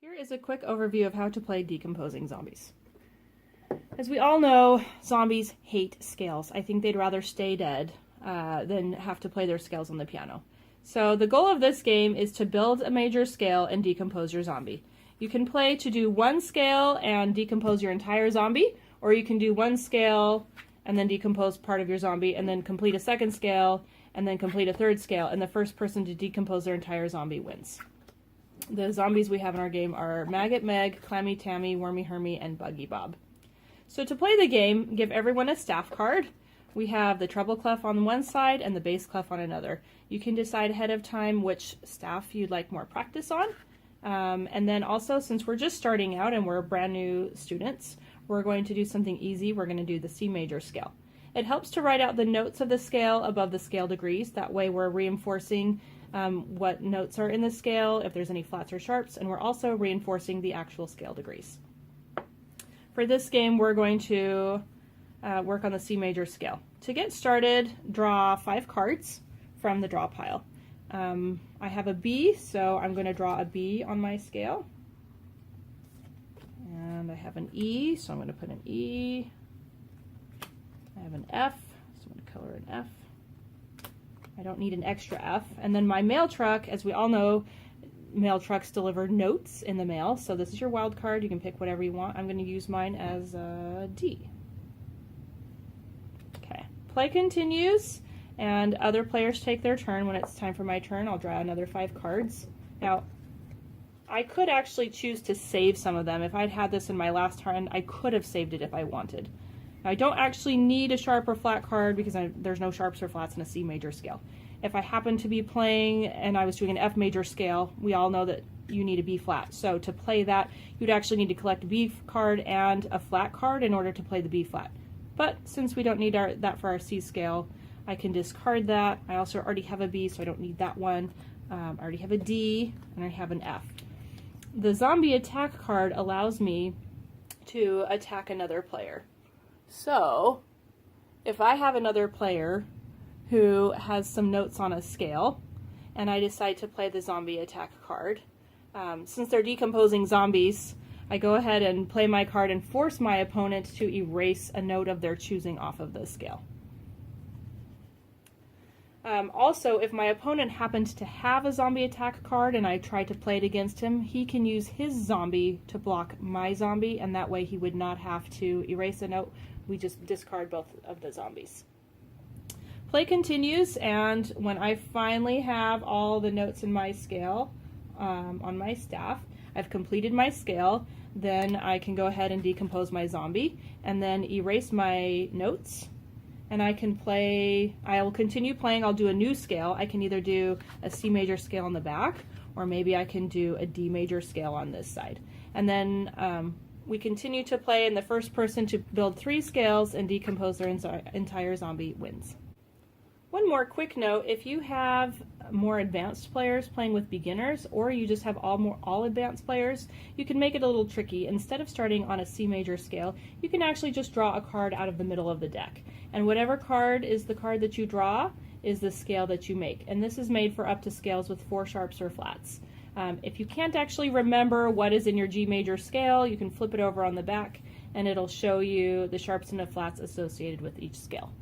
Here is a quick overview of how to play Decomposing Zombies. As we all know, zombies hate scales. I think they'd rather stay dead than have to play their scales on the piano. So the goal of this game is to build a major scale and decompose your zombie. You can play to do one scale and decompose your entire zombie, or you can do one scale and then decompose part of your zombie and then complete a second scale and then complete a third scale, and the first person to decompose their entire zombie wins. The zombies we have in our game are Maggot Meg, Clammy Tammy, Wormy Hermy, and Buggy Bob. So to play the game, give everyone a staff card. We have the treble clef on one side and the bass clef on another. You can decide ahead of time which staff you'd like more practice on. And then also, since we're just starting out and we're brand new students, we're going to do something easy. We're going to do the C major scale. It helps to write out the notes of the scale above the scale degrees. That way we're reinforcing what notes are in the scale, if there's any flats or sharps, and we're also reinforcing the actual scale degrees. For this game, we're going to work on the C major scale. To get started, draw 5 cards from the draw pile. I have a B, so I'm going to draw a B on my scale. And I have an E, so I'm going to put an E. I have an F, so I'm going to color an F. I don't need an extra F. And then my mail truck, as we all know, mail trucks deliver notes in the mail. So this is your wild card. You can pick whatever you want. I'm going to use mine as a D. Okay. Play continues, and other players take their turn. When it's time for my turn, I'll draw another 5 cards. Now, I could actually choose to save some of them. If I'd had this in my last turn, I could have saved it if I wanted. I don't actually need a sharp or flat card because there's no sharps or flats in a C major scale. If I happen to be playing and I was doing an F major scale, we all know that you need a B flat. So to play that, you'd actually need to collect a B card and a flat card in order to play the B flat. But since we don't need that for our C scale, I can discard that. I also already have a B, so I don't need that one. I already have a D, and I have an F. The zombie attack card allows me to attack another player. So, if I have another player who has some notes on a scale, and I decide to play the zombie attack card, since they're decomposing zombies, I go ahead and play my card and force my opponent to erase a note of their choosing off of the scale. Also, if my opponent happened to have a zombie attack card and I try to play it against him, he can use his zombie to block my zombie, and that way he would not have to erase a note. We just discard both of the zombies. Play continues, and when I finally have all the notes in my scale on my staff, I've completed my scale, then I can go ahead and decompose my zombie and then erase my notes. And I can play, I'll continue playing, I'll do a new scale. I can either do a C major scale on the back, or maybe I can do a D major scale on this side. And then we continue to play, and the first person to build 3 scales and decompose their entire zombie wins. One more quick note, if you have more advanced players playing with beginners, or you just have all advanced players, you can make it a little tricky. Instead of starting on a C major scale, you can actually just draw a card out of the middle of the deck. And whatever card is the card that you draw is the scale that you make. And this is made for up to scales with 4 sharps or flats. If you can't actually remember what is in your G major scale, you can flip it over on the back and it'll show you the sharps and the flats associated with each scale.